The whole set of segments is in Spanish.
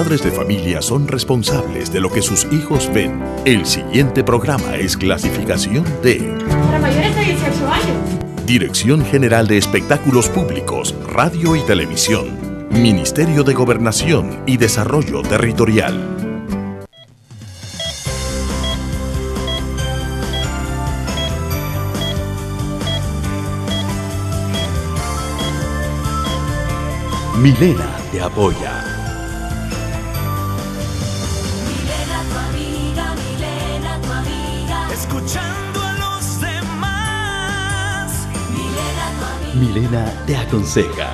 padres de familia son responsables de lo que sus hijos ven. El siguiente programa es clasificación D. Para mayores de 18 años. Dirección General de Espectáculos Públicos, Radio y Televisión. Ministerio de Gobernación y Desarrollo Territorial. Milena te apoya. Milena tu amiga, escuchando a los demás. Milena tu amiga, Milena te aconseja.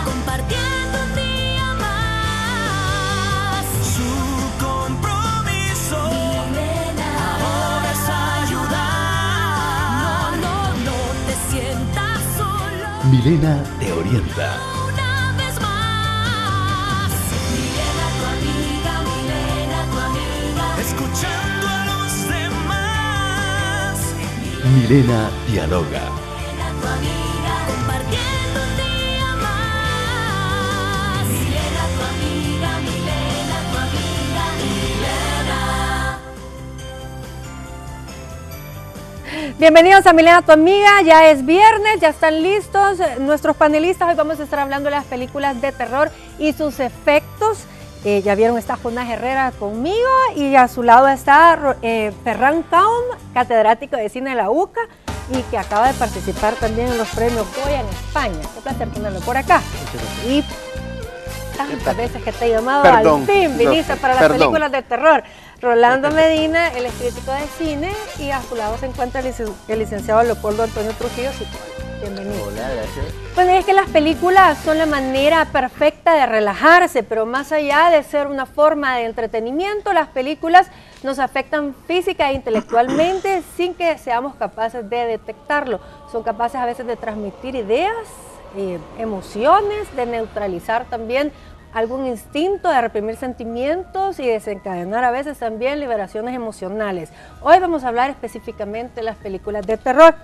compartiendo un día más. Su compromiso, Milena, ahora es ayudar. No te sientas solo. Milena te orienta. Escuchando a los demás. Milena dialoga. Milena tu amiga, compartiendo un día más. Milena tu amiga, Milena. Bienvenidos a Milena tu amiga, ya es viernes, ya están listos nuestros panelistas. Hoy vamos a estar hablando de las películas de terror y sus efectos. Ya vieron, está Jonás Herrera conmigo y a su lado está Ferran Kaum, catedrático de cine de la UCA y que acaba de participar también en los premios Goya en España. Qué placer tenerlo por acá. Y tantas veces que te he llamado, al fin viniste para las películas de terror. Rolando Medina, él es crítico de cine y a su lado se encuentra el licenciado Leopoldo Antonio Trujillo. Bienvenido. Hola, gracias. Pues es que las películas son la manera perfecta de relajarse, pero más allá de ser una forma de entretenimiento, las películas nos afectan física e intelectualmente sin que seamos capaces de detectarlo. Son capaces a veces de transmitir ideas, emociones, de neutralizar también algún instinto, de reprimir sentimientos y desencadenar a veces también liberaciones emocionales. Hoy vamos a hablar específicamente de las películas de terror,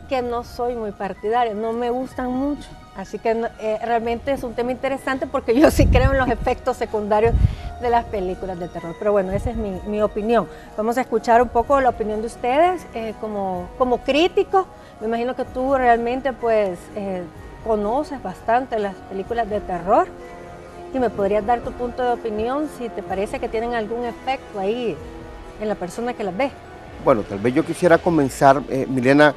que no soy muy partidaria, no me gustan mucho, así que realmente es un tema interesante porque yo sí creo en los efectos secundarios de las películas de terror, pero bueno, esa es mi opinión. Vamos a escuchar un poco la opinión de ustedes como críticos. Me imagino que tú realmente pues conoces bastante las películas de terror y me podrías dar tu punto de opinión si te parece que tienen algún efecto ahí en la persona que las ve. Bueno, tal vez yo quisiera comenzar, Milena,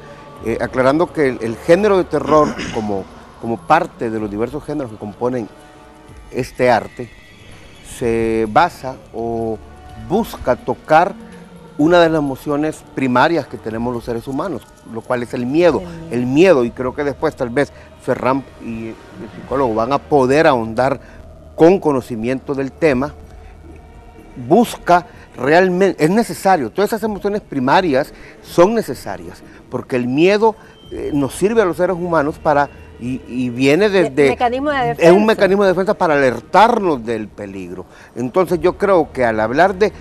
aclarando que el género de terror, como parte de los diversos géneros que componen este arte, se basa o busca tocar una de las emociones primarias que tenemos los seres humanos, lo cual es el miedo. El miedo, y creo que después tal vez Ferran y el psicólogo van a poder ahondar con conocimiento del tema, busca realmente, es necesario, todas esas emociones primarias son necesarias, porque el miedo nos sirve a los seres humanos para, y viene desde, mecanismo de defensa. Es un mecanismo de defensa para alertarnos del peligro. Entonces yo creo que al hablar de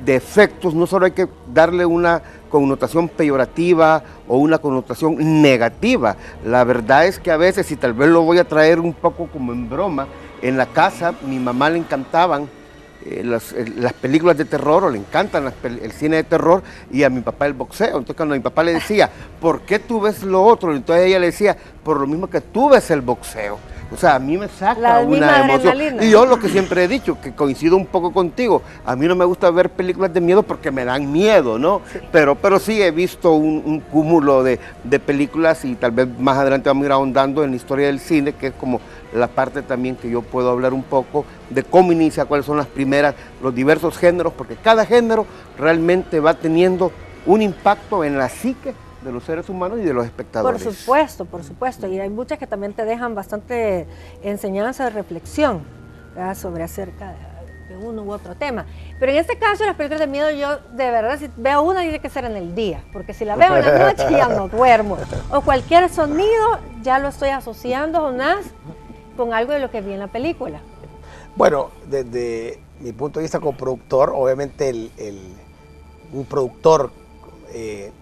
efectos, no solo hay que darle una connotación peyorativa o una connotación negativa. La verdad es que a veces, y tal vez lo voy a traer un poco como en broma, en la casa mi mamá le encantaban las películas de terror, o le encantan el cine de terror, y a mi papá el boxeo. Entonces cuando mi papá le decía, ¿por qué tú ves lo otro? Entonces ella le decía, por lo mismo que tú ves el boxeo. O sea, a mí me saca una emoción. Y yo lo que siempre he dicho, que coincido un poco contigo, a mí no me gusta ver películas de miedo porque me dan miedo, ¿no? Sí. Pero sí he visto un cúmulo de películas, y tal vez más adelante vamos a ir ahondando en la historia del cine, que es como la parte también que yo puedo hablar un poco de cómo inicia, cuáles son las primeras, los diversos géneros, porque cada género realmente va teniendo un impacto en la psique de los seres humanos y de los espectadores. Por supuesto, y hay muchas que también te dejan bastante enseñanza de reflexión, ¿verdad?, sobre acerca de uno u otro tema. Pero en este caso, las películas de miedo, yo de verdad, si veo una, tiene que ser en el día, porque si la veo en la noche ya no duermo, o cualquier sonido ya lo estoy asociando, Jonás, con algo de lo que vi en la película. Bueno, desde mi punto de vista como productor, obviamente un productor,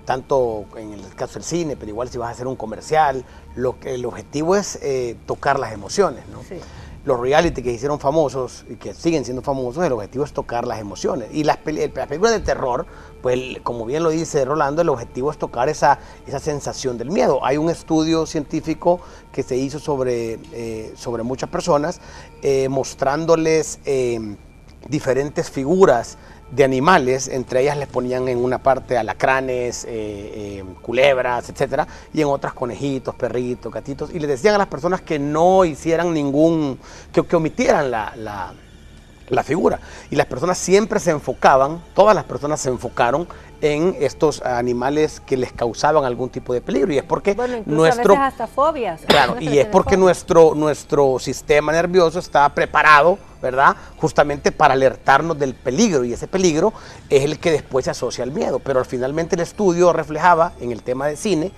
tanto en el caso del cine, pero igual si vas a hacer un comercial, el objetivo es tocar las emociones, ¿no? Sí. los reality que se hicieron famosos y que siguen siendo famosos, el objetivo es tocar las emociones. Y las películas de terror, pues como bien lo dice Rolando, el objetivo es tocar esa sensación del miedo. Hay un estudio científico que se hizo sobre muchas personas, mostrándoles diferentes figuras de animales, entre ellas les ponían en una parte alacranes, culebras, etcétera, y en otras conejitos, perritos, gatitos, y les decían a las personas que no hicieran que omitieran la figura. Y las personas siempre se enfocaban, todas las personas se enfocaron en estos animales que les causaban algún tipo de peligro. Y es porque Bueno, incluso a veces hasta fobias. Claro, y es porque nuestro sistema nervioso está preparado, ¿verdad? Justamente para alertarnos del peligro, y ese peligro es el que después se asocia al miedo. Pero finalmente el estudio reflejaba en el tema de cine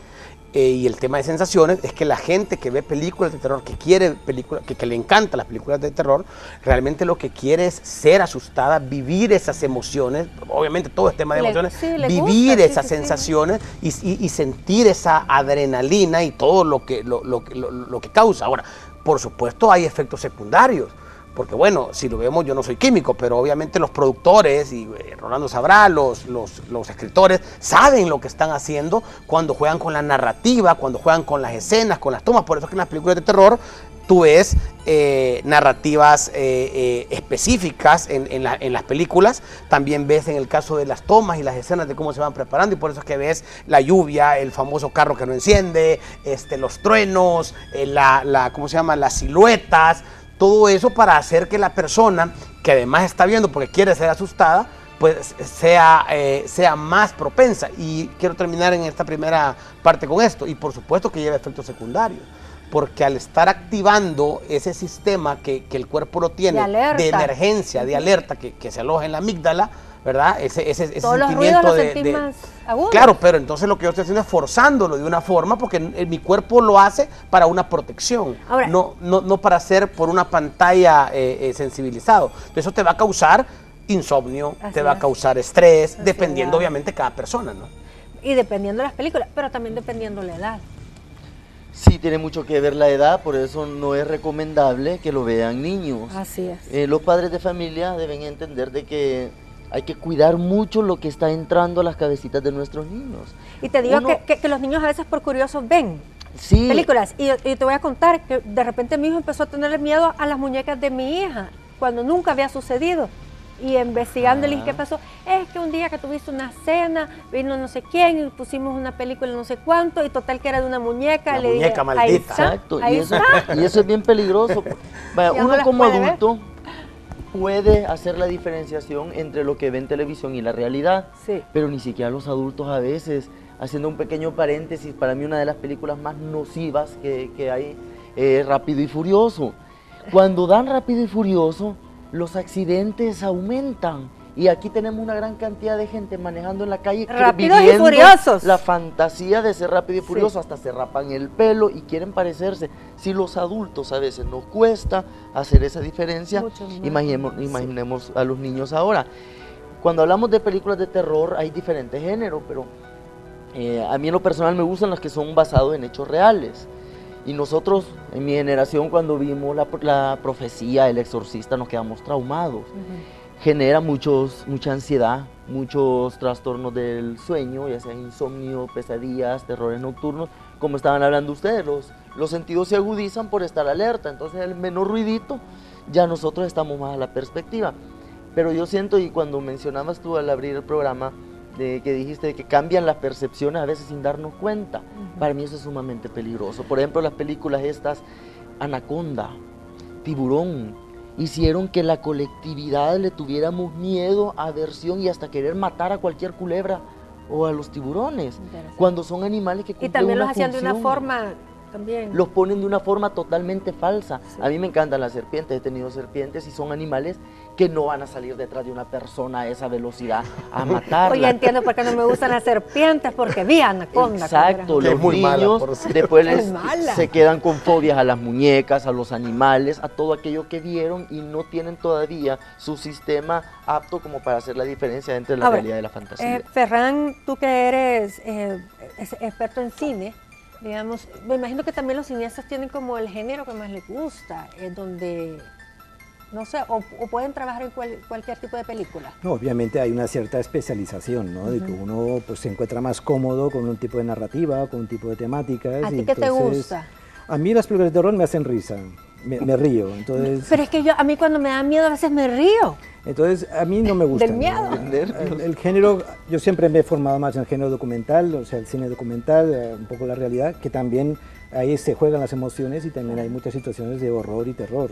y el tema de sensaciones, es que la gente que ve películas de terror, que le encantan las películas de terror, realmente lo que quiere es ser asustada, vivir esas emociones, obviamente todo es tema de emociones, vivir esas sensaciones y sentir esa adrenalina y todo lo que causa. Ahora, por supuesto hay efectos secundarios, porque bueno, si lo vemos, yo no soy químico, pero obviamente los productores, y Rolando sabrá, los escritores, saben lo que están haciendo cuando juegan con la narrativa, cuando juegan con las escenas, con las tomas. Por eso es que en las películas de terror tú ves narrativas específicas en las películas. También ves en el caso de las tomas y las escenas de cómo se van preparando, y por eso es que ves la lluvia, el famoso carro que no enciende, los truenos, ¿cómo se llama? Las siluetas. Todo eso para hacer que la persona, que además está viendo porque quiere ser asustada, pues sea más propensa. Y quiero terminar en esta primera parte con esto. Y por supuesto que lleva efectos secundarios, porque al estar activando ese sistema que el cuerpo lo tiene de emergencia, de alerta, que se aloja en la amígdala, ¿verdad? Ese todos los sentimiento ruidos los sentís más agudos. Claro, pero entonces lo que yo estoy haciendo es forzándolo de una forma, porque mi cuerpo lo hace para una protección. Ahora, no para ser por una pantalla sensibilizado. Entonces eso te va a causar insomnio, te va a causar estrés, dependiendo obviamente cada persona, ¿no? Y dependiendo de las películas, pero también dependiendo de la edad. Sí, tiene mucho que ver la edad, por eso no es recomendable que lo vean niños. Así es. Los padres de familia deben entender de que hay que cuidar mucho lo que está entrando a las cabecitas de nuestros niños. Y te digo que los niños a veces por curiosos ven películas. Y te voy a contar que de repente mi hijo empezó a tenerle miedo a las muñecas de mi hija, cuando nunca había sucedido. Y investigando le dije, ¿qué pasó? Es que un día que tuviste una cena, vino no sé quién y pusimos una película no sé cuánto, y total que era de una muñeca. La muñeca maldita. Ahí está, exacto, ahí está. Y eso es bien peligroso. Vaya, uno como adulto puede hacer la diferenciación entre lo que ve en televisión y la realidad, pero ni siquiera los adultos a veces. Haciendo un pequeño paréntesis, para mí una de las películas más nocivas que hay es Rápido y Furioso. Cuando dan Rápido y Furioso, los accidentes aumentan. Y aquí tenemos una gran cantidad de gente manejando en la calle, Rápidos y Furiosos. La fantasía de ser rápido y furioso, hasta se rapan el pelo y quieren parecerse. Si los adultos a veces nos cuesta hacer esa diferencia, imaginemos a los niños ahora. Cuando hablamos de películas de terror hay diferentes géneros, pero a mí en lo personal me gustan las que son basados en hechos reales. Y nosotros, en mi generación, cuando vimos la profecía, El Exorcista, nos quedamos traumados. Genera mucha ansiedad, muchos trastornos del sueño, ya sea insomnio, pesadillas, terrores nocturnos. Como estaban hablando ustedes, los sentidos se agudizan por estar alerta. Entonces el menor ruidito, ya nosotros estamos más a la perspectiva. Pero yo siento, y cuando mencionabas tú al abrir el programa, que dijiste que cambian las percepciones a veces sin darnos cuenta. Para mí eso es sumamente peligroso. Por ejemplo, las películas estas, Anaconda, Tiburón, hicieron que la colectividad le tuviéramos miedo, aversión y hasta querer matar a cualquier culebra o a los tiburones, cuando son animales que cumplen una función. Y también los hacían de una forma también. Los ponen de una forma totalmente falsa. A mí me encantan las serpientes, he tenido serpientes y son animales que no van a salir detrás de una persona a esa velocidad a matarla. Oye, entiendo por qué no me gustan las serpientes, porque vi Anaconda. Exacto, los niños después se quedan con fobias a las muñecas, a los animales, a todo aquello que vieron y no tienen todavía su sistema apto como para hacer la diferencia entre la realidad y la fantasía. Ferran, tú que eres experto en cine, Digamos, me imagino que también los cineastas tienen como el género que más les gusta, donde, no sé, o pueden trabajar en cualquier tipo de película. No, obviamente hay una cierta especialización, ¿no? De que uno pues, se encuentra más cómodo con un tipo de narrativa, con un tipo de temáticas. ¿A ti qué te gusta? A mí las películas de terror me hacen risa, me río, entonces... Pero es que a mí cuando me da miedo a veces me río. Entonces, a mí no me gusta. Del miedo. El género, yo siempre me he formado más en el género documental, o sea, el cine documental, un poco la realidad, que también ahí se juegan las emociones y también hay muchas situaciones de horror y terror.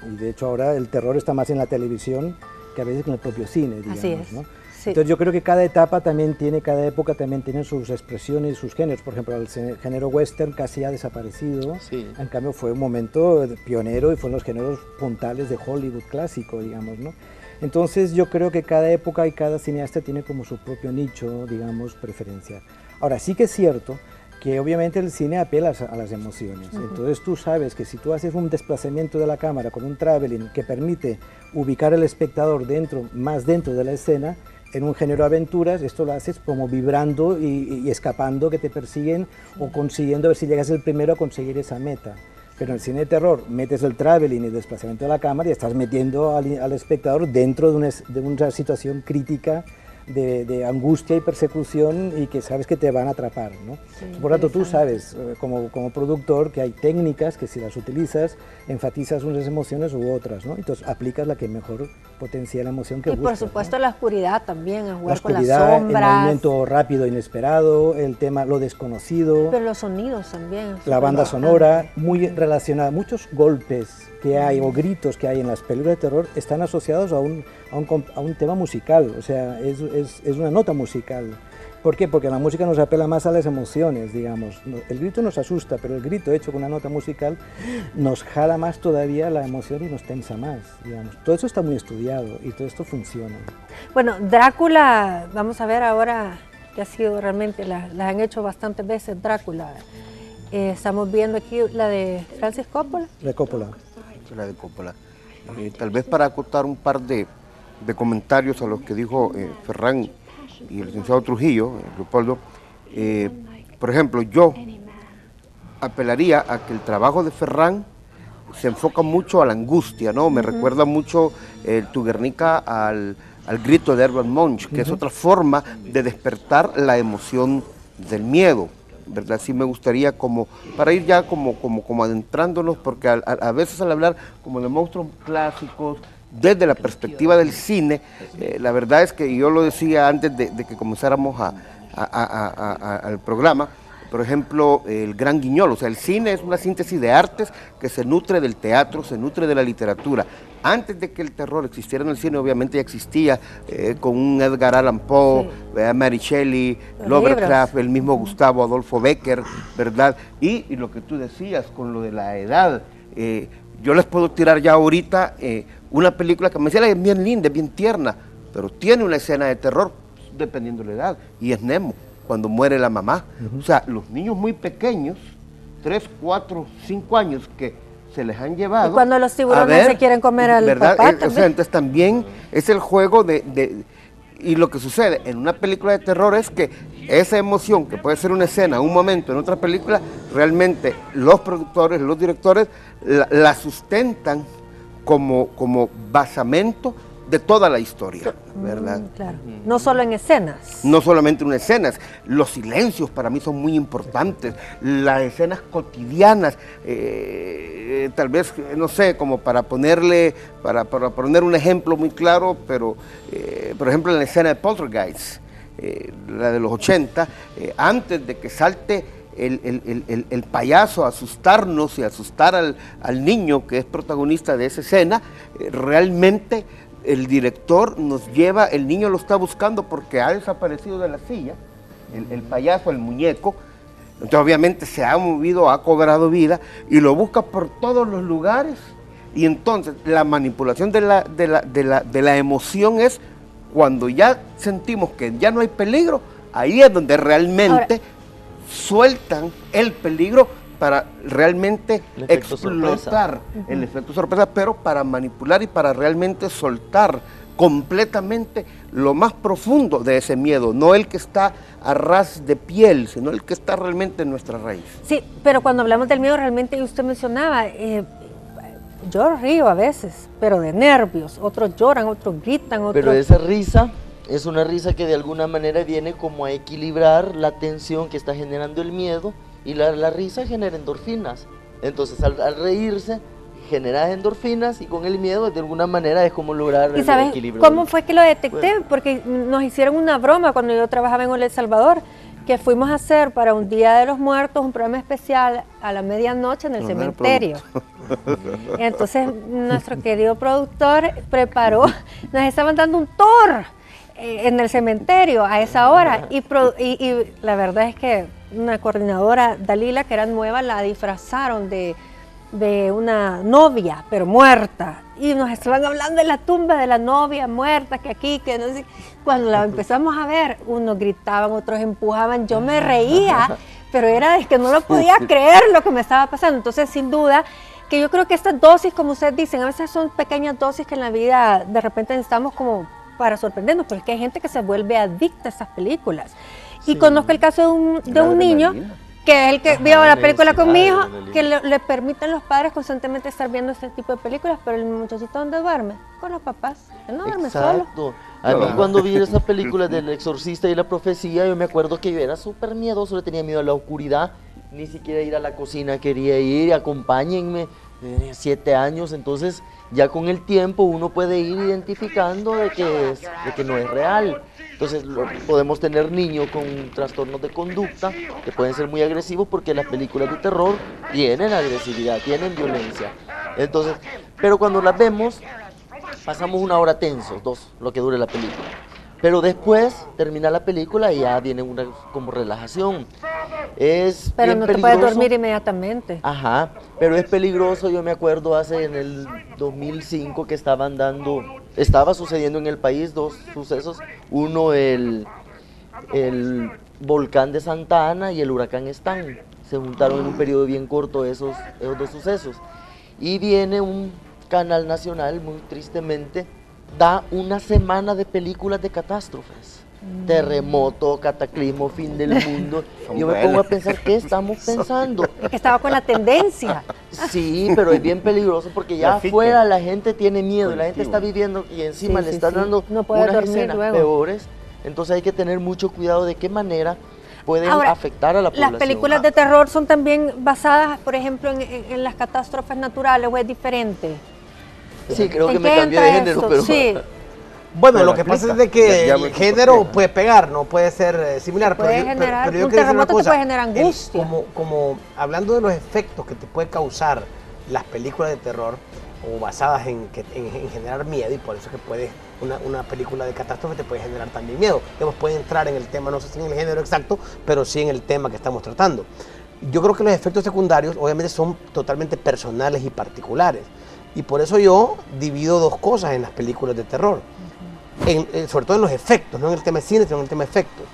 Y de hecho ahora el terror está más en la televisión que a veces en el propio cine, digamos, Así es. ¿no? Sí. Entonces yo creo que cada etapa también tiene, cada época también tiene sus expresiones, sus géneros. Por ejemplo, el género western casi ha desaparecido, Sí. en cambio fue un momento pionero y fueron los géneros puntales de Hollywood clásico, digamos, ¿no? Entonces yo creo que cada época y cada cineasta tiene como su propio nicho, digamos, preferencial. Ahora sí que es cierto que obviamente el cine apela a las emociones, entonces tú sabes que si tú haces un desplazamiento de la cámara con un traveling que permite ubicar al espectador más dentro de la escena, en un género de aventuras, esto lo haces como vibrando y escapando que te persiguen o consiguiendo a ver si llegas el primero a conseguir esa meta. Pero en el cine de terror metes el traveling y el desplazamiento de la cámara y estás metiendo al espectador dentro de una situación crítica de angustia y persecución y que sabes que te van a atrapar, ¿no? Sí, Por lo tanto, tú sabes, como productor, que hay técnicas que si las utilizas, enfatizas unas emociones u otras, ¿no? Entonces aplicas la que mejor potencia la emoción que Y buscas, por supuesto ¿no? la oscuridad también, a La jugar con las oscuridad, el sombras. movimiento rápido, inesperado, el tema, lo desconocido, Pero los sonidos también. la banda sonora, muy relacionada, muchos golpes que hay o gritos que hay en las películas de terror están asociados a un tema musical, o sea, es una nota musical. ¿Por qué? Porque la música nos apela más a las emociones, digamos. El grito nos asusta, pero el grito hecho con una nota musical nos jala más todavía la emoción y nos tensa más, digamos. Todo eso está muy estudiado y todo esto funciona. Bueno, Drácula, vamos a ver ahora que ha sido realmente, la han hecho bastantes veces Drácula. Estamos viendo aquí la de Francis Coppola. La Coppola. La de Coppola. Tal vez para acotar un par de comentarios a los que dijo Ferran y el licenciado Trujillo, Leopoldo. Por ejemplo, yo apelaría a que el trabajo de Ferran se enfoca mucho a la angustia, ¿no? Me recuerda mucho Tu Guernica al grito de Herman Munch, que es otra forma de despertar la emoción del miedo, ¿verdad? Sí me gustaría como, para ir ya como adentrándonos, porque a veces al hablar como de monstruos clásicos, desde la perspectiva del cine, la verdad es que yo lo decía antes de que comenzáramos al programa, por ejemplo, el Gran Guiñol, o sea, el cine es una síntesis de artes que se nutre del teatro, se nutre de la literatura. Antes de que el terror existiera en el cine, obviamente ya existía con un Edgar Allan Poe, Mary Shelley, Lovecraft, el mismo Gustavo Adolfo Becker, ¿verdad? Y lo que tú decías con lo de la edad, yo les puedo tirar ya ahorita una película que me decía es bien linda, es bien tierna, pero tiene una escena de terror dependiendo de la edad, y es Nemo, cuando muere la mamá. O sea, los niños muy pequeños, 3, 4, 5 años que se les han llevado. Y cuando los tiburones se quieren comer al ¿verdad? papá O sea, entonces también es el juego y lo que sucede en una película de terror es que esa emoción, que puede ser una escena, un momento en otra película, realmente los productores, los directores la sustentan como basamento de toda la historia, ¿verdad? Claro. No solo en escenas. No solamente en escenas, los silencios para mí son muy importantes, las escenas cotidianas, tal vez, no sé, como para poner un ejemplo muy claro, pero por ejemplo en la escena de Poltergeist, la de los 80, antes de que salte el payaso a asustarnos y asustar al niño que es protagonista de esa escena, realmente el director nos lleva, el niño lo está buscando porque ha desaparecido de la silla, el payaso, el muñeco, entonces obviamente se ha movido, ha cobrado vida y lo busca por todos los lugares, y entonces la manipulación de la emoción es cuando ya sentimos que ya no hay peligro, ahí es donde realmente sueltan el peligro para realmente explotar el efecto sorpresa, pero para manipular y para realmente soltar completamente lo más profundo de ese miedo, no el que está a ras de piel, sino el que está realmente en nuestra raíz. Sí, pero cuando hablamos del miedo, realmente usted mencionaba, yo río a veces, pero de nervios, otros lloran, otros gritan, otros... Pero esa risa es una risa que de alguna manera viene como a equilibrar la tensión que está generando el miedo, y la risa genera endorfinas. Entonces al reírse genera endorfinas, y con el miedo de alguna manera es como lograr ¿Y el sabes equilibrio. cómo fue que lo detecté? Bueno. Porque nos hicieron una broma cuando yo trabajaba en El Salvador, que fuimos a hacer para un Día de los Muertos un programa especial a la medianoche en el cementerio. Entonces nuestro querido productor preparó, nos estaban dando un tour en el cementerio a esa hora, y la verdad es que una coordinadora, Dalila, que era nueva, la disfrazaron de una novia, pero muerta, y nos estaban hablando de la tumba de la novia muerta, que aquí, que no sé. Cuando la empezamos a ver, unos gritaban, otros empujaban, yo me reía, pero era de que no lo podía creer lo que me estaba pasando. Entonces, sin duda, que yo creo que estas dosis, como ustedes dicen, a veces son pequeñas dosis que en la vida de repente necesitamos como para sorprendernos, pero es que hay gente que se vuelve adicta a estas películas. Y conozco el caso de un niño, que es el que vio la película con mi hijo, que le permiten los padres constantemente estar viendo este tipo de películas, pero el muchachito, ¿dónde duerme? Con los papás, él no duerme solo. Exacto. A mí cuando vi esa película del exorcista y la profecía, yo me acuerdo que yo era súper miedoso, le tenía miedo a la oscuridad, ni siquiera ir a la cocina quería ir, acompáñenme, 7 años, entonces ya con el tiempo uno puede ir identificando de que no es real. Entonces podemos tener niños con trastornos de conducta que pueden ser muy agresivos, porque las películas de terror tienen agresividad, tienen violencia. Entonces, pero cuando las vemos, pasamos 1 hora tensos, 2, lo que dure la película. Pero después termina la película y ya viene una como relajación. Es pero bien no peligroso. te puedes dormir inmediatamente. Ajá, pero es peligroso. Yo me acuerdo hace en el 2005 que estaba sucediendo en el país 2 sucesos. Uno, el volcán de Santa Ana y el huracán Stan. Se juntaron en un periodo bien corto esos 2 sucesos. Y viene un canal nacional, muy tristemente, da una semana de películas de catástrofes. Terremoto, cataclismo, fin del mundo. Yo me pongo a pensar, ¿qué estamos pensando? Es que estaba con la tendencia. Sí, pero es bien peligroso, porque ya afuera la gente tiene miedo, la gente está viviendo y encima le están dando no puede unas dormir escenas luego. peores. Entonces hay que tener mucho cuidado de qué manera pueden afectar a la población. Las películas de terror son también basadas, por ejemplo, en las catástrofes naturales, o es diferente. Sí, creo que ¿En me qué cambié de entra género, esto? pero... Sí. Bueno, lo que pasa es de que Ya el me género explico. puede pegar, no puede ser similar. Puede pero yo generar- pero yo un quiero decir una terremoto te cosa, puede generar angustia. como hablando de los efectos que te puede causar las películas de terror, o basadas en generar miedo, y por eso es que una película de catástrofe te puede generar también miedo. Digamos, puede entrar en el tema, no sé si en el género exacto, pero sí en el tema que estamos tratando. Yo creo que los efectos secundarios obviamente son totalmente personales y particulares, y por eso yo divido 2 cosas en las películas de terror, sobre todo en los efectos, no en el tema de cine, sino en el tema de efectos.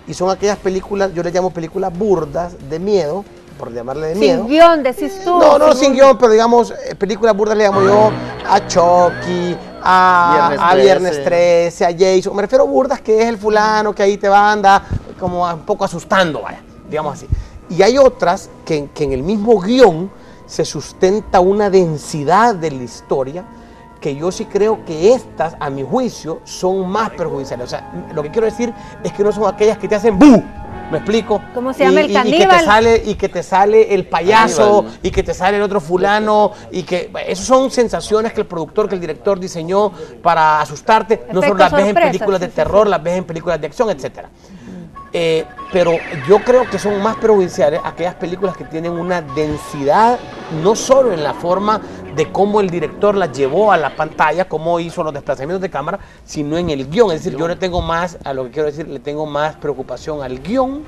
Y son aquellas películas, yo les llamo películas burdas de miedo, por llamarle de miedo. Sin guión, decís tú. No sin guión, pero digamos, películas burdas le llamo yo a Chucky, a Viernes 13, a Jason. Me refiero a burdas, que es el fulano que ahí te va a andar como un poco asustando, vaya, digamos así. Y hay otras que en el mismo guión se sustenta una densidad de la historia, que yo sí creo que estas, a mi juicio, son más perjudiciales. O sea, lo que quiero decir es que no son aquellas que te hacen ¡bu! ¿Me explico? ¿Cómo se llama el Y caníbal? que te sale el payaso, Caníbal. y que te sale el otro fulano, y que esas son sensaciones que el productor, que el director diseñó para asustarte. No solo las ves en sorpresa, películas de sí, sí, terror, sí. las ves en películas de acción, etcétera. Pero yo creo que son más perjudiciales aquellas películas que tienen una densidad, no solo en la forma de cómo el director las llevó a la pantalla, cómo hizo los desplazamientos de cámara, sino en el guión. Es decir, yo le tengo más, a lo que quiero decir, le tengo más preocupación al guión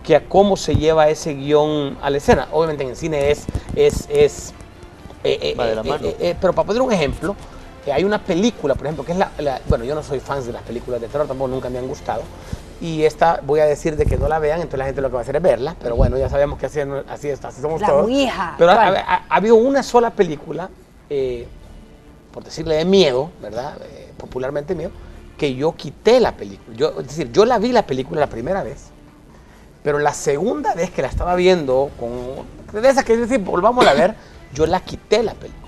que a cómo se lleva ese guión a la escena. Obviamente en el cine Va de la mano. pero para poner un ejemplo, hay una película, por ejemplo, que es bueno, yo no soy fan de las películas de terror, tampoco nunca me han gustado, y esta voy a decir de que no la vean, entonces la gente lo que va a hacer es verla, pero bueno, ya sabemos que así somos La todos. Ouija. Pero ¿Cuál? ha habido una sola película, por decirle de miedo, ¿verdad? popularmente mío, que yo quité la película. Es decir, yo la vi la película la primera vez, pero la segunda vez que la estaba viendo, de esas que decir, volvamos a ver, yo la quité la película.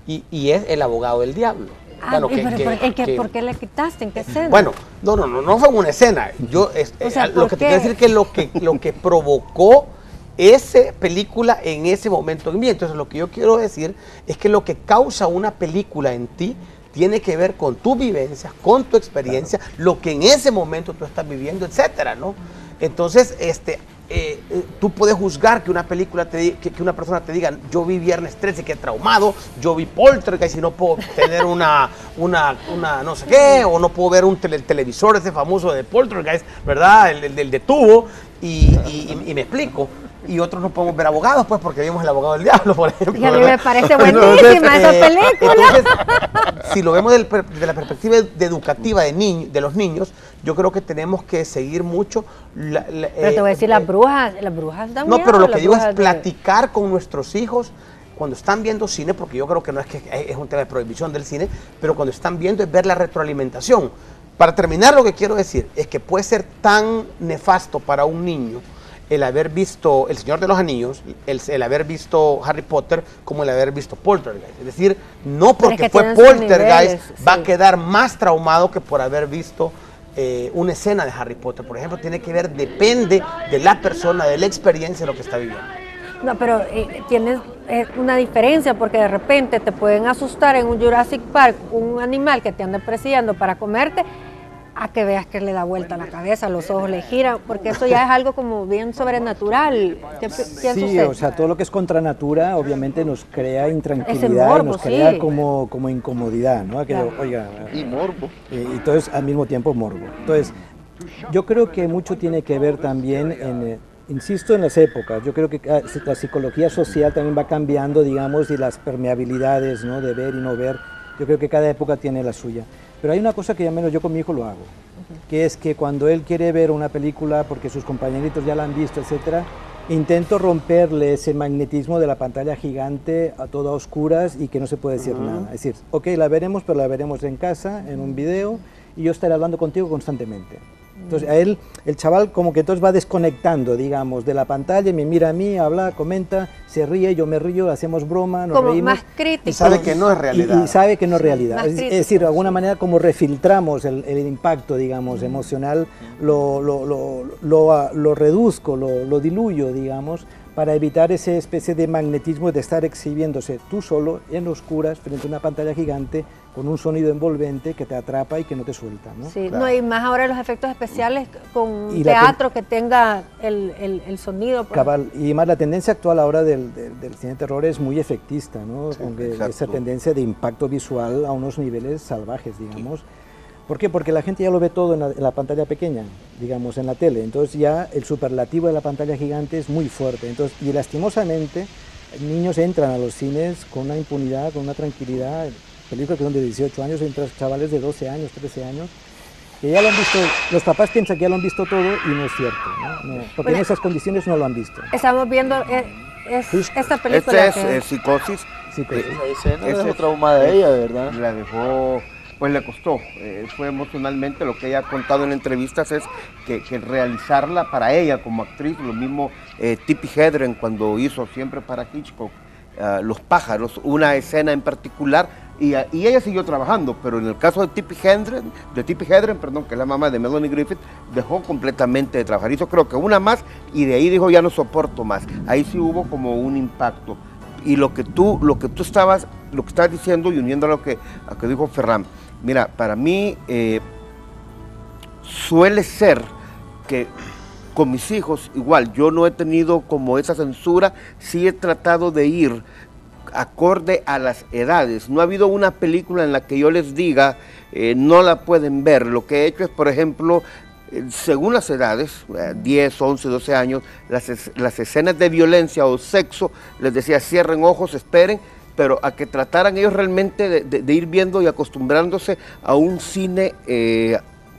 Y es El abogado del diablo. Bueno, ¿por qué la quitaste? ¿En qué escena? Bueno, no fue una escena. Yo, o sea, lo que te quiero decir es que lo que provocó esa película en ese momento en mí. Entonces, lo que yo quiero decir es que lo que causa una película en ti tiene que ver con tu vivencia, con tu experiencia, lo que en ese momento tú estás viviendo, etcétera, ¿no? Entonces, tú puedes juzgar que una película que una persona te diga, yo vi Viernes 13, que traumado, yo vi Poltergeist y no puedo tener una no sé qué, o no puedo ver el televisor ese famoso de Poltergeist, ¿verdad? El de tubo, y me explico. Y otros no podemos ver abogados, pues, porque vimos El abogado del diablo, por ejemplo. Y a mí me parece buenísima esa película. Entonces, si lo vemos desde la perspectiva educativa de los niños, yo creo que tenemos que seguir mucho. Pero te voy a decir, las brujas dan miedo. No, pero lo que digo es platicar con nuestros hijos cuando están viendo cine, porque yo creo que no es que es un tema de prohibición del cine, pero cuando están viendo es ver la retroalimentación. Para terminar, lo que quiero decir es que puede ser tan nefasto para un niño el haber visto El Señor de los Anillos, el haber visto Harry Potter, como el haber visto Poltergeist. Es decir, no porque fue Poltergeist va a quedar más traumado que por haber visto una escena de Harry Potter. Por ejemplo, tiene que ver, depende de la persona, de la experiencia de lo que está viviendo. No, pero tienes una diferencia, porque de repente te pueden asustar en un Jurassic Park un animal que te anda persiguiendo para comerte, a que veas que le da vuelta a la cabeza, los ojos le giran, porque eso ya es algo como bien sobrenatural. ¿Qué piensa usted? O sea, todo lo que es contra natura obviamente nos crea intranquilidad, morbo, y nos crea como incomodidad, ¿no? Que, claro. Oiga, y morbo. Y entonces al mismo tiempo morbo. Entonces, yo creo que mucho tiene que ver también insisto en las épocas. Yo creo que la psicología social también va cambiando, digamos, y las permeabilidades, ¿no? De ver y no ver. Yo creo que cada época tiene la suya. Pero hay una cosa que al menos yo con mi hijo lo hago, que es que cuando él quiere ver una película porque sus compañeritos ya la han visto, etcétera, intento romperle ese magnetismo de la pantalla gigante a todas oscuras y que no se puede decir nada. Es decir, ok, la veremos, pero la veremos en casa, en un video, y yo estaré hablando contigo constantemente. Entonces, a él, el chaval como que entonces va desconectando, digamos, de la pantalla, me mira a mí, habla, comenta, se ríe, yo me río, hacemos broma, nos como reímos. Más crítico. Y sabe que no es realidad. Y sabe que no es realidad. Es decir, de alguna sí. manera como refiltramos el impacto, digamos, emocional, lo reduzco, lo diluyo, digamos, para evitar esa especie de magnetismo de estar exhibiéndose tú solo, en oscuras, frente a una pantalla gigante, con un sonido envolvente que te atrapa y que no te suelta, ¿no? Sí, Claro. no, y más ahora los efectos especiales con Y teatro que tenga el sonido. Pues. Cabal, y más la tendencia actual ahora del cine de terror es muy efectista, ¿no? Sí, Con que exacto. esa tendencia de impacto visual a unos niveles salvajes, digamos. ¿Por qué? Porque la gente ya lo ve todo en la pantalla pequeña, digamos, en la tele. Entonces ya el superlativo de la pantalla gigante es muy fuerte. Entonces, y lastimosamente, niños entran a los cines con una impunidad, con una tranquilidad. Películas que son de 18 años, entran chavales de 12 años, 13 años, que ya lo han visto. Los papás piensan que ya lo han visto todo y no es cierto, ¿no? No, porque en esas condiciones no lo han visto. Estamos viendo esta película. Este es Psicosis. Sí, pues, Esa escena Ese- dejó traumada a ella, de verdad. La dejó, pues le costó. Fue emocionalmente, lo que ella ha contado en entrevistas es que realizarla para ella como actriz, lo mismo Tippi Hedren cuando hizo siempre para Hitchcock, Los pájaros, una escena en particular, y ella siguió trabajando, pero en el caso de Tippi Hedren, perdón, que es la mamá de Melanie Griffith, dejó completamente de trabajar. Hizo creo que una más y de ahí dijo ya no soporto más. Ahí sí hubo como un impacto. Y lo que estabas diciendo y uniendo a lo que dijo Ferran, mira, para mí suele ser que con mis hijos igual, yo no he tenido como esa censura, sí he tratado de ir acorde a las edades. No ha habido una película en la que yo les diga no la pueden ver. Lo que he hecho es, por ejemplo, según las edades, 10, 11, 12 años, las escenas de violencia o sexo, les decía cierren ojos, esperen, pero a que trataran ellos realmente de ir viendo y acostumbrándose a un cine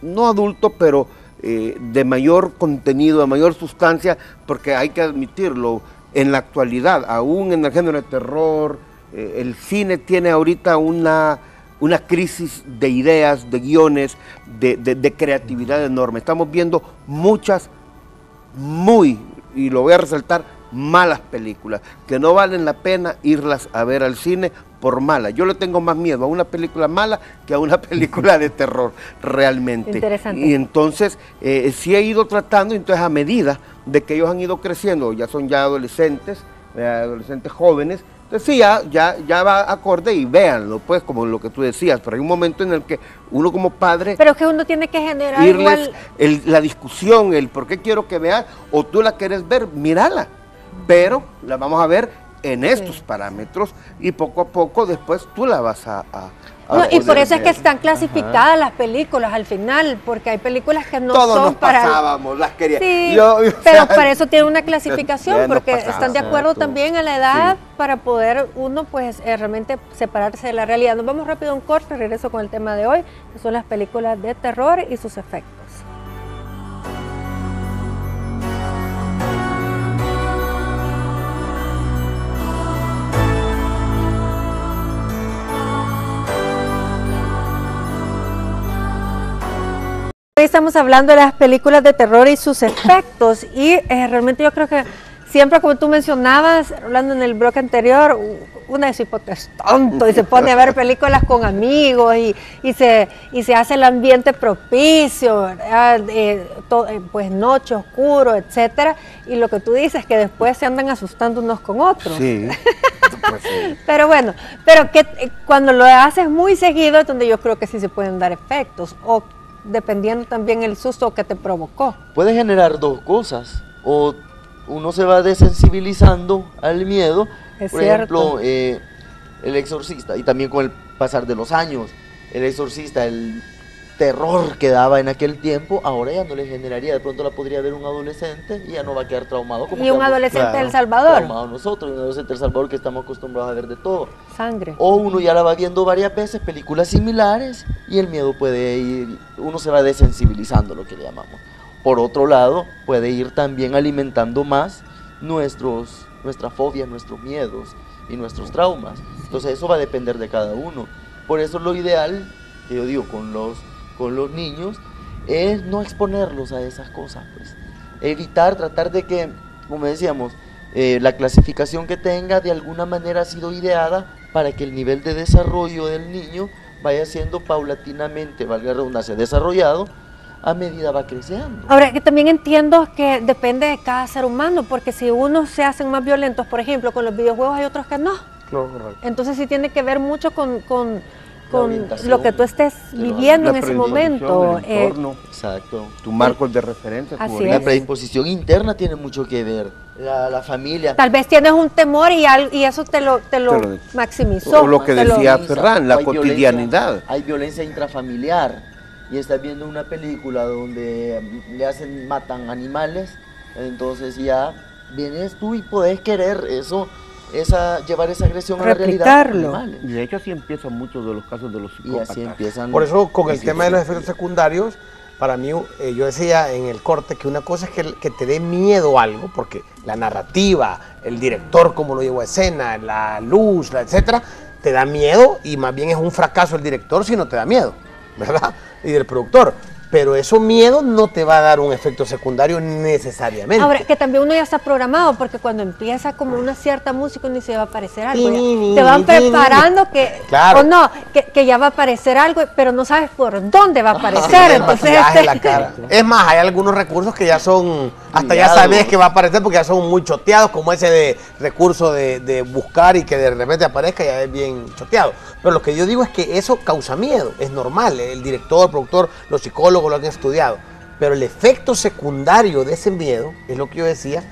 no adulto, pero de mayor contenido, de mayor sustancia, porque hay que admitirlo, en la actualidad, aún en el género de terror, el cine tiene ahorita una una crisis de ideas, de guiones, de creatividad enorme. Estamos viendo muchas, y lo voy a resaltar, malas películas, que no valen la pena irlas a ver al cine por malas. Yo le tengo más miedo a una película mala que a una película de terror, realmente. Interesante. Y entonces, sí he ido tratando, entonces a medida de que ellos han ido creciendo, ya son adolescentes jóvenes, entonces sí, ya va acorde y véanlo, pues, como lo que tú decías, pero hay un momento en el que uno como padre... Pero es que uno tiene que generar irles igual... la discusión, el por qué quiero que veas, o tú la quieres ver, mírala, pero la vamos a ver en estos parámetros y poco a poco después tú la vas a No, y poder por eso es que ver. están clasificadas las películas al final, porque hay películas que no Todos son nos para... pasábamos, las queríamos. Sí, o pero sea, para eso tiene una ya clasificación, nos porque pasaba. están de acuerdo Exacto. también a la edad para poder uno pues realmente separarse de la realidad. Nos vamos rápido a un corte, regreso con el tema de hoy, que son las películas de terror y sus efectos. Hoy estamos hablando de las películas de terror y sus efectos y realmente yo creo que siempre, como tú mencionabas, hablando en el bloque anterior, una de sus hipótesis es tonto y se pone a ver películas con amigos y se hace el ambiente propicio, ¿verdad? Pues noche, oscuro, etcétera, y lo que tú dices que después se andan asustando unos con otros. Sí, pues sí. Pero bueno, pero que cuando lo haces muy seguido es donde yo creo que sí se pueden dar efectos, o dependiendo también el susto que te provocó. Puede generar dos cosas, o uno se va desensibilizando al miedo, Es por cierto. ejemplo, El Exorcista, y también con el pasar de los años, El Exorcista, el terror que daba en aquel tiempo, ahora ya no le generaría, de pronto la podría ver un adolescente y ya no va a quedar traumado. Como Y un quedamos adolescente claro, del Salvador, traumados nosotros, un adolescente del Salvador que estamos acostumbrados a ver de todo. sangre. O uno ya la va viendo varias veces, películas similares, y el miedo puede ir, uno se va desensibilizando, lo que le llamamos. Por otro lado, puede ir también alimentando más nuestras fobias, nuestros miedos y nuestros traumas. Entonces eso va a depender de cada uno. Por eso lo ideal, que yo digo, con los niños, es no exponerlos a esas cosas, pues. Evitar, tratar de que, como decíamos, la clasificación que tenga de alguna manera ha sido ideada para que el nivel de desarrollo del niño vaya siendo paulatinamente, valga la redundancia, desarrollado a medida va creciendo. Ahora, que también entiendo que depende de cada ser humano, porque si unos se hacen más violentos, por ejemplo, con los videojuegos hay otros que no. Claro, correcto. Entonces sí tiene que ver mucho con orientación lo que tú estés de los- viviendo en La ese predisposición, momento. el entorno, Exacto. tu marco de referencia, tu Así origen. La es. predisposición interna tiene mucho que ver. La familia. Tal vez tienes un temor y eso te lo maximizó. O lo que te lo- decía Ferran, la Hay cotidianidad. Hay violencia intrafamiliar y estás viendo una película donde matan animales, entonces ya vienes tú y podés querer llevar esa agresión a la realidad con Replicarlo. animales. Y de hecho así empiezan muchos de los casos de los Y psicópatas. así empiezan. Por eso, con el Sí, tema sí, de los sí. efectos secundarios, para mí, yo decía en el corte que una cosa es que te dé miedo algo, porque la narrativa, el director, como lo llevó a escena, la luz, etcétera, te da miedo y más bien es un fracaso el director si no te da miedo, ¿verdad? Y del productor. Pero eso miedo no te va a dar un efecto secundario necesariamente. Ahora, que también uno ya está programado, porque cuando empieza como una cierta música, uno dice va a aparecer algo. Te van preparando que, Claro. o no, que ya va a aparecer algo, pero no sabes por dónde va a aparecer. El Entonces, maquillaje en la cara. Es más, hay algunos recursos que ya son, hasta ya Cuidado. sabes que va a aparecer porque ya son muy choteados, como ese de recurso de buscar y que de repente aparezca, ya es bien choteado. Pero lo que yo digo es que eso causa miedo, es normal, el director, el productor, los psicólogos lo han estudiado. Pero el efecto secundario de ese miedo, es lo que yo decía,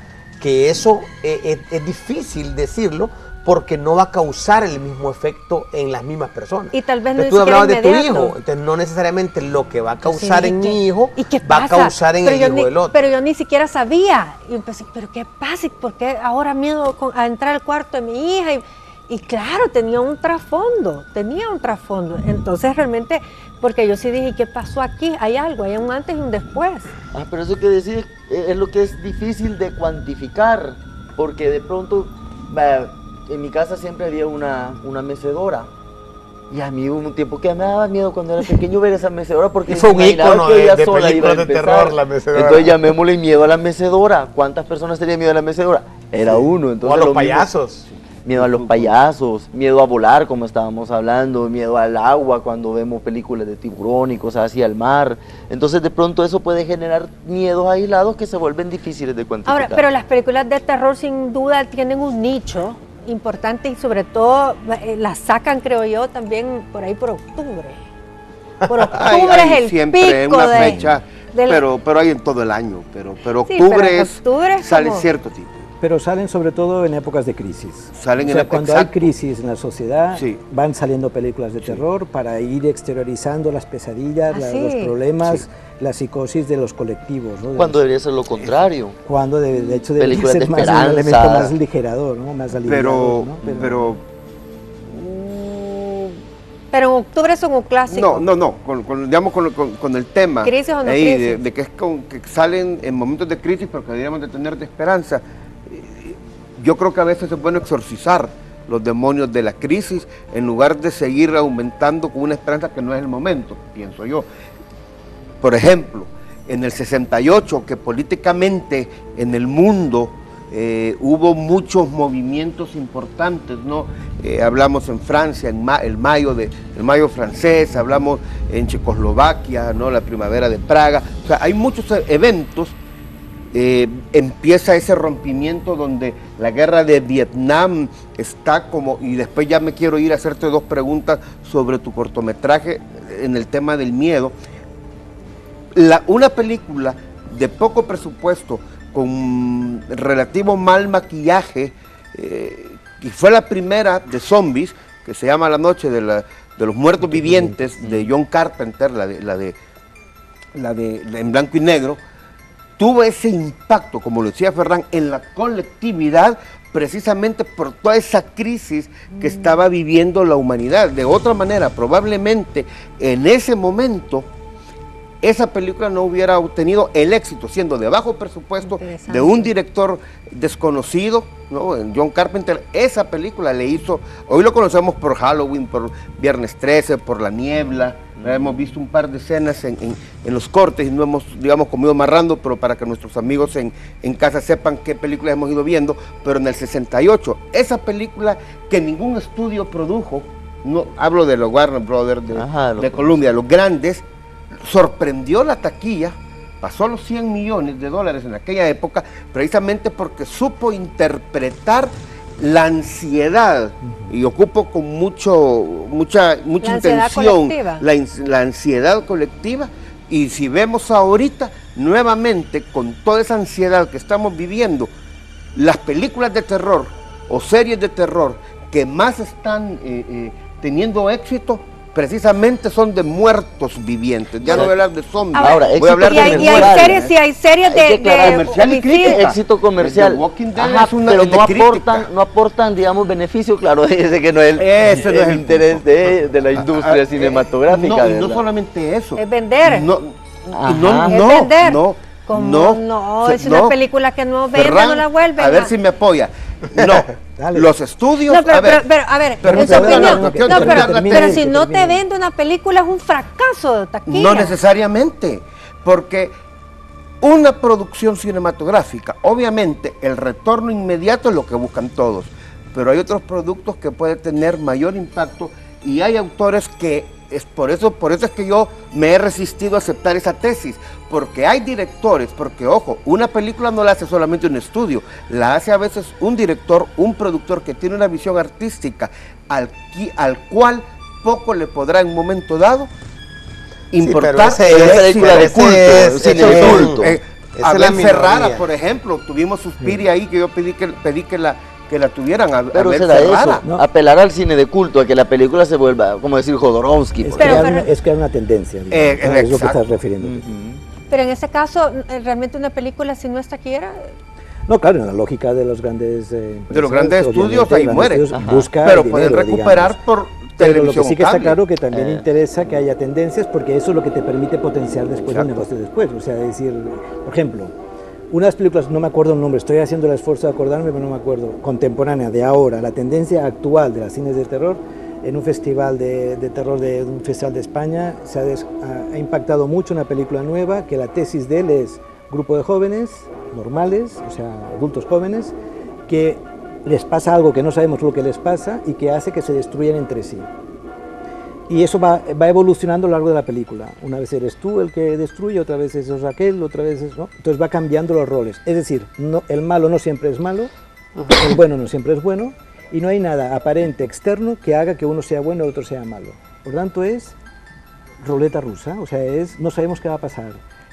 que eso es difícil decirlo porque no va a causar el mismo efecto en las mismas personas. Y tal vez no Entonces, ni tú siquiera hablabas de tu inmediato. hijo, entonces no necesariamente lo que va a causar Sí, en ¿qué- mi hijo ¿y qué va a pasa? causar en Pero el yo hijo ni- del otro. Pero yo ni siquiera sabía. Y empecé, ¿pero qué pasa? ¿Y por qué ahora miedo a entrar al cuarto de mi hija? Y claro, tenía un trasfondo. Entonces realmente, porque yo sí dije, ¿qué pasó aquí? Hay algo, hay un antes y un después. Pero eso que decís es lo que es difícil de cuantificar, porque de pronto, en mi casa siempre había una mecedora, Y a mí hubo un tiempo que me daba miedo cuando era pequeño ver esa mecedora porque Y fue un imaginaba ícono que ella de sola iba a películas de empezar. terror, la mecedora. Entonces llamémosle miedo a la mecedora. ¿Cuántas personas tenían miedo a la mecedora? Era uno. Entonces O a los lo mismo. payasos. Miedo a los payasos, miedo a volar, como estábamos hablando, miedo al agua cuando vemos películas de tiburón y cosas así, al mar. Entonces de pronto eso puede generar miedos aislados que se vuelven difíciles de cuantificar. Ahora, pero las películas de terror sin duda tienen un nicho importante y sobre todo las sacan, creo yo, también por ahí por octubre. Por octubre es el siempre pico una de, fecha, del- pero hay en todo el año, pero Sí, octubre, pero octubre es sale como- cierto tipo. Pero salen sobre todo en épocas de crisis. Salen O en sea, ép- cuando exacto. hay crisis en la sociedad, Sí. van saliendo películas de terror para ir exteriorizando las pesadillas, Ah, sí. los problemas, Sí. la psicosis de los colectivos. ¿no? Cuando debería ser lo contrario. Cuando de hecho debería Películas ser de más un esperanza. elemento más aligerador, ¿no? Más aliviador, ¿no? Pero Pero en octubre son un clásico. no, digamos con el tema ¿Crisis o no ahí, crisis? de que es que salen en momentos de crisis, pero que deberíamos de tener de esperanza. Yo creo que a veces es bueno exorcizar los demonios de la crisis en lugar de seguir aumentando con una esperanza que no es el momento, pienso yo. Por ejemplo, en el 68, que políticamente en el mundo hubo muchos movimientos importantes, ¿no? Hablamos en Francia, el mayo francés, hablamos en Checoslovaquia, ¿no? La primavera de Praga. O sea, hay muchos eventos. Empieza ese rompimiento donde la guerra de Vietnam está como, y después ya me quiero ir a hacerte dos preguntas sobre tu cortometraje en el tema del miedo. Una película de poco presupuesto, con relativo mal maquillaje, y fue la primera de zombies, que se llama La Noche de los Muertos Vivientes, de John Carpenter, la de en blanco y negro, tuvo ese impacto, como lo decía Ferran, en la colectividad, precisamente por toda esa crisis que estaba viviendo la humanidad. De otra manera, probablemente en ese momento esa película no hubiera obtenido el éxito, siendo de bajo presupuesto, de un director desconocido, ¿no? John Carpenter. Esa película le hizo, hoy lo conocemos por Halloween, por Viernes 13, por La Niebla. Hemos visto un par de escenas en los cortes y no hemos, digamos, comido marrando, pero para que nuestros amigos en casa sepan qué películas hemos ido viendo. Pero en el 68, esa película que ningún estudio produjo, no hablo de los Warner Brothers, de Columbia, los grandes, sorprendió la taquilla, pasó los $100 millones en aquella época, precisamente porque supo interpretar la ansiedad, y ocupo con mucha intención la ansiedad colectiva. Y si vemos ahorita, nuevamente, con toda esa ansiedad que estamos viviendo, las películas de terror o series de terror que más están teniendo éxito, precisamente son de muertos vivientes. Ya no voy a hablar de zombies. Ahora, voy a hablar y de hay series de comercial y homicidio. crítica. Éxito comercial. The Walking Dead Ajá, es una pero de crítica. no aportan, digamos, beneficio, claro, ese que no es Ese no es el interés punto. de la industria cinematográfica. No, y no ¿verdad? solamente eso. Es vender. No, Ajá. Es vender. no, No, es una película que no vende, Ferran, no la vuelven. a ver si me apoya. No, Dale. los estudios, No, pero, a ver, a ver, pero en su no, opinión, no, pero si no te vende una película es un fracaso de taquilla. no necesariamente, porque una producción cinematográfica, obviamente el retorno inmediato es lo que buscan todos, pero hay otros productos que pueden tener mayor impacto, y hay autores que por eso es que yo me he resistido a aceptar esa tesis, porque hay directores, porque ojo, una película no la hace solamente un estudio, la hace a veces un director, un productor que tiene una visión artística al cual poco le podrá en un momento dado importar pero el película de éxito. culto, cine de culto. Esa es la Abel Ferrara, minoría. por ejemplo, tuvimos Suspiria ahí, que yo pedí que la tuvieran. Pero Abel será Ferrara. eso, ¿no? apelar al cine de culto, a que la película se vuelva, como decir Jodorowsky. Es por Pero- ejemplo. crear una tendencia, digamos, ¿no? Es lo que exacto. estás refiriendo. Pero en ese caso, realmente una película si no está quiera, No, claro, en la lógica de los grandes grandes estudios, ahí muere. busca Pero el pueden dinero, recuperar digamos. por Pero lo televisión que sí que o está cable. claro que también interesa que haya tendencias, porque eso es lo que te permite potenciar después el Exacto. negocio después. O sea, decir, por ejemplo, unas películas, no me acuerdo el nombre, estoy haciendo el esfuerzo de acordarme, pero no me acuerdo, contemporánea de ahora, la tendencia actual de las cines de terror en un festival de terror de un festival de España, ha impactado mucho una película nueva, que la tesis de él es grupo de jóvenes normales, o sea, adultos jóvenes, que les pasa algo que no sabemos lo que les pasa y que hace que se destruyan entre sí. Y eso va evolucionando a lo largo de la película. Una vez eres tú el que destruye, otra vez es aquel, otra vez es... ¿no? Entonces va cambiando los roles. Es decir, el malo no siempre es malo, el bueno no siempre es bueno, y no hay nada aparente externo que haga que uno sea bueno y otro sea malo. Por lo tanto es ruleta rusa, o sea, no sabemos qué va a pasar.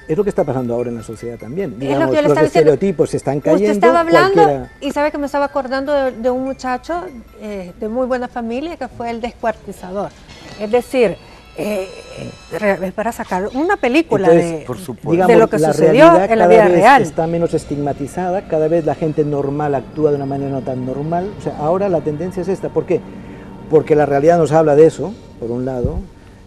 Es lo que está pasando ahora en la sociedad también. Digamos, los estereotipos se están cayendo. Usted estaba hablando y sabe que me estaba acordando de un muchacho de muy buena familia que fue el descuartizador. Es decir, es para sacar una película. Entonces, de lo que sucedió en la vida real. Está menos estigmatizada, cada vez la gente normal actúa de una manera no tan normal. O sea, ahora la tendencia es esta. ¿Por qué? Porque la realidad nos habla de eso, por un lado,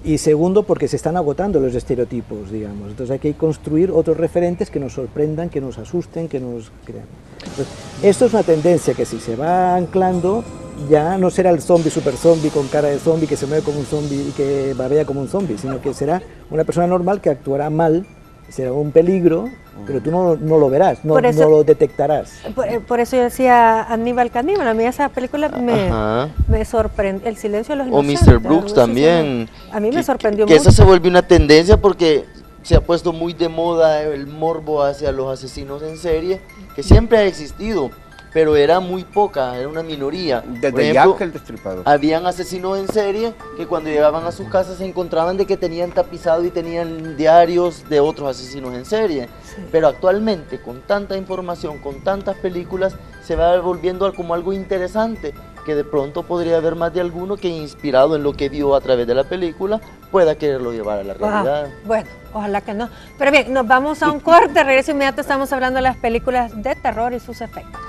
y segundo, porque se están agotando los estereotipos, digamos. Entonces hay que construir otros referentes que nos sorprendan, que nos asusten, que nos crean. Entonces, esto es una tendencia que si se va anclando, ya no será el zombie, super zombie, con cara de zombie, que se mueve como un zombie y que babea como un zombie, sino que será una persona normal que actuará mal, será un peligro, pero tú no lo verás, no lo detectarás. Por eso yo decía Aníbal Caníbal, a mí esa película me sorprendió, El silencio de los inocentes. O Mr. Brooks también. A mí me sorprendió que mucho. Esa se volvió una tendencia porque se ha puesto muy de moda el morbo hacia los asesinos en serie, que siempre ha existido, pero era muy poca, era una minoría. Desde Jack el Destripador. Habían asesinos en serie que cuando llegaban a sus casas se encontraban de que tenían tapizado y tenían diarios de otros asesinos en serie. Sí. Pero actualmente, con tanta información, con tantas películas, se va volviendo como algo interesante, que de pronto podría haber más de alguno que, inspirado en lo que vio a través de la película, pueda quererlo llevar a la realidad. Bueno, ojalá que no. Pero bien, nos vamos a un corte, regreso inmediato, estamos hablando de las películas de terror y sus efectos.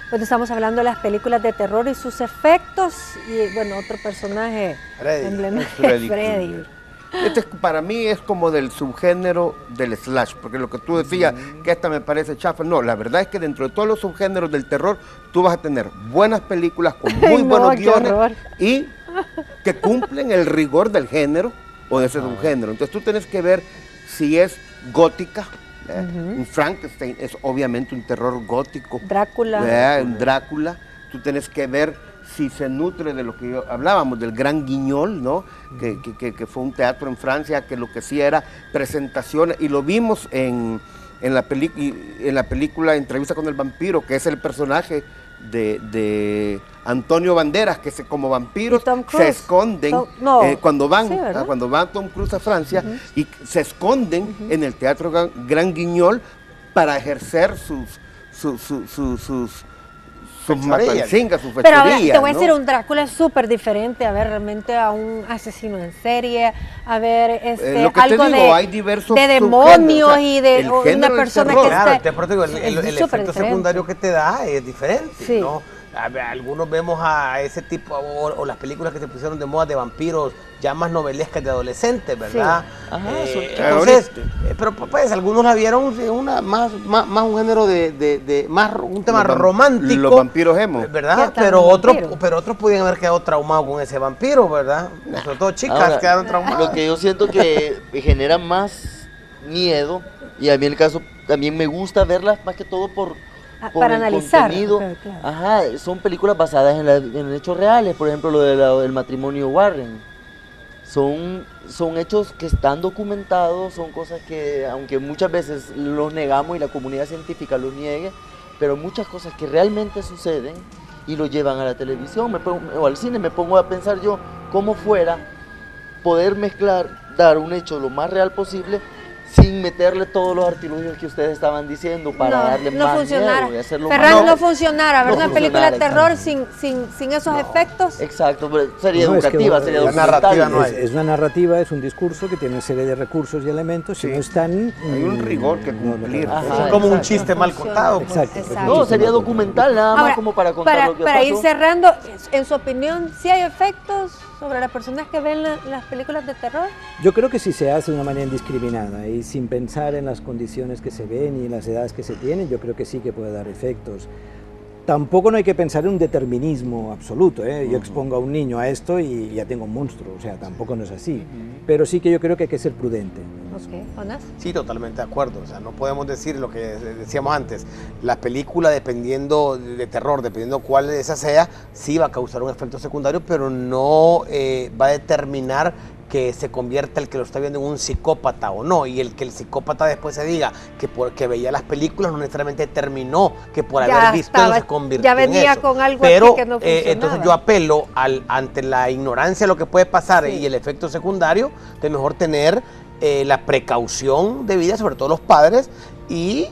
Pues estamos hablando de las películas de terror y sus efectos, y bueno, otro personaje emblemático, Freddy. Este para mí es como del subgénero del slash, porque lo que tú decías, que esta me parece chafa, no, la verdad es que dentro de todos los subgéneros del terror, tú vas a tener buenas películas con muy buenos guiones y que cumplen el rigor del género o de ese subgénero. Entonces tú tienes que ver si es gótica. Un Frankenstein es obviamente un terror gótico. Drácula. Tú tienes que ver si se nutre de lo que hablábamos, del Gran Guignol, ¿no? Que fue un teatro en Francia que lo que sí era presentaciones, y lo vimos en la película Entrevista con el vampiro, que es el personaje de Antonio Banderas, que como vampiros se esconden cuando van Tom Cruise a Francia y se esconden en el Teatro Gran Guignol para ejercer sus matancingas, sus fechorías. Pero ahora, te voy a decir, un Drácula es súper diferente a ver realmente a un asesino en serie, a ver algo de demonios, o sea, y de una persona que claro, el efecto secundario que te da es diferente, ¿no? Algunos vemos a ese tipo, o las películas que se pusieron de moda de vampiros ya más novelescas de adolescentes, ¿verdad? Sí. Entonces, pero pues algunos la vieron más un género más un tema romántico. Los vampiros emo, ¿verdad? Pero otros podían haber quedado traumados con ese vampiro, ¿verdad? Sobre todo chicas quedaron traumadas. Lo que yo siento que genera más miedo, y a mí en el caso también me gusta verlas más que todo por para analizar. Contenido. Claro. Son películas basadas en hechos reales, por ejemplo lo del matrimonio Warren. Son hechos que están documentados, son cosas que, aunque muchas veces los negamos y la comunidad científica los niegue, pero muchas cosas que realmente suceden y lo llevan a la televisión o al cine. Me pongo a pensar yo cómo fuera poder dar un hecho lo más real posible sin meterle todos los artilugios que ustedes estaban diciendo para darle no más funcionara. miedo y hacerlo Ferran, más... no funcionara, ver No una película de funcionara, terror sin esos efectos. Exacto, pero sería No, es que, educativa, sería la documental. narrativa no hay. Es una narrativa, es un discurso que tiene una serie de recursos y elementos, Sí. y no están... Hay un rigor que cumplir. Ajá, Es como un exacto. chiste mal contado. Exacto. Exacto. No, sería documental, nada más Ahora, como para contar lo que para pasó. ir cerrando, en su opinión, ¿sí hay efectos sobre las personas que ven las películas de terror? Yo creo que si se hace de una manera indiscriminada y sin pensar en las condiciones que se ven y en las edades que se tienen, yo creo que sí que puede dar efectos. Tampoco no hay que pensar en un determinismo absoluto, ¿eh? Yo expongo a un niño a esto y ya tengo un monstruo, o sea, tampoco no es así. Pero sí que yo creo que hay que ser prudente. Ok, Jonás. Sí, totalmente de acuerdo. O sea, no podemos decir lo que decíamos antes. La película, dependiendo de terror, dependiendo cuál de esas sea, sí va a causar un efecto secundario, pero no va a determinar que se convierta el que lo está viendo en un psicópata o no, y el que el psicópata después se diga que porque veía las películas no necesariamente determinó que por Ya haber visto estaba- eso se convirtió ya venía en eso. con algo Pero aquí que no funcionaba. entonces yo apelo ante la ignorancia de lo que puede pasar Sí. y el efecto secundario, de mejor tener la precaución debida, sobre todo los padres, y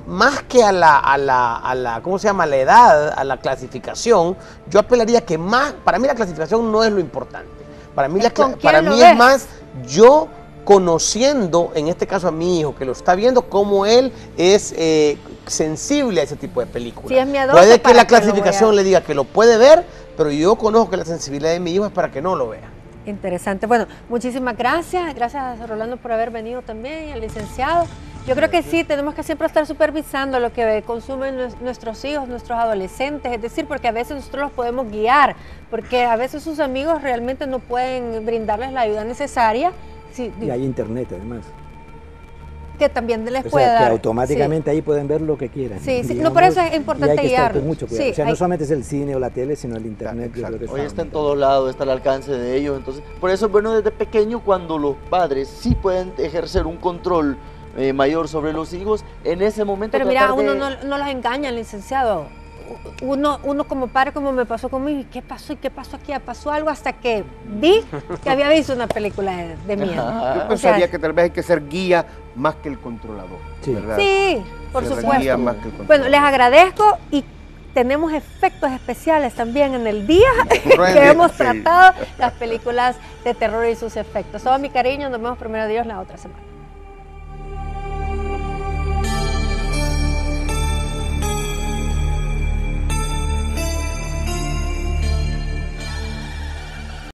más que a la ¿cómo se llama? A la edad, a la clasificación, yo apelaría que más, para mí la clasificación no es lo importante. Para mí, Es con quién para lo mí ves. es más yo conociendo, en este caso a mi hijo que lo está viendo, cómo él es sensible a ese tipo de películas. Si es miedoso, Puede que ¿para la qué lo voy a- clasificación le diga que lo puede ver, pero yo conozco que la sensibilidad de mi hijo es para que no lo vea. Interesante. Bueno, muchísimas gracias. Gracias a Rolando por haber venido también, y al licenciado. Yo creo que sí, tenemos que siempre estar supervisando lo que consumen nuestros hijos, nuestros adolescentes, es decir, porque a veces nosotros los podemos guiar, porque a veces sus amigos realmente no pueden brindarles la ayuda necesaria, sí, Y hay internet además. que también les O puede sea, que dar. automáticamente ahí pueden ver lo que quieran. Sí, sí. No, digamos, por eso es y importante hay que estar guiarlos. con mucho cuidado. Sí, O sea, hay- no solamente es el cine o la tele, sino el internet. Yo creo que Hoy está en fundamental. todos lados, está al alcance de ellos. Entonces, por eso es bueno desde pequeño cuando los padres sí pueden ejercer un control mayor sobre los hijos, en ese momento. Pero mira, tratar de- uno no los engaña, licenciado. Uno como padre, como me pasó conmigo, ¿y qué pasó? ¿Y qué pasó aquí? ¿Pasó algo? Hasta que vi que había visto una película de miedo. Ajá. Yo O pensaría sea, que tal vez hay que ser guía más que el controlador, Sí. ¿verdad? sí, por Ser supuesto. guía más que el controlador. Bueno, les agradezco y tenemos efectos especiales también en el día que hemos Sí. tratado las películas de terror y sus efectos. Todo mi cariño, nos vemos primero Dios la otra semana.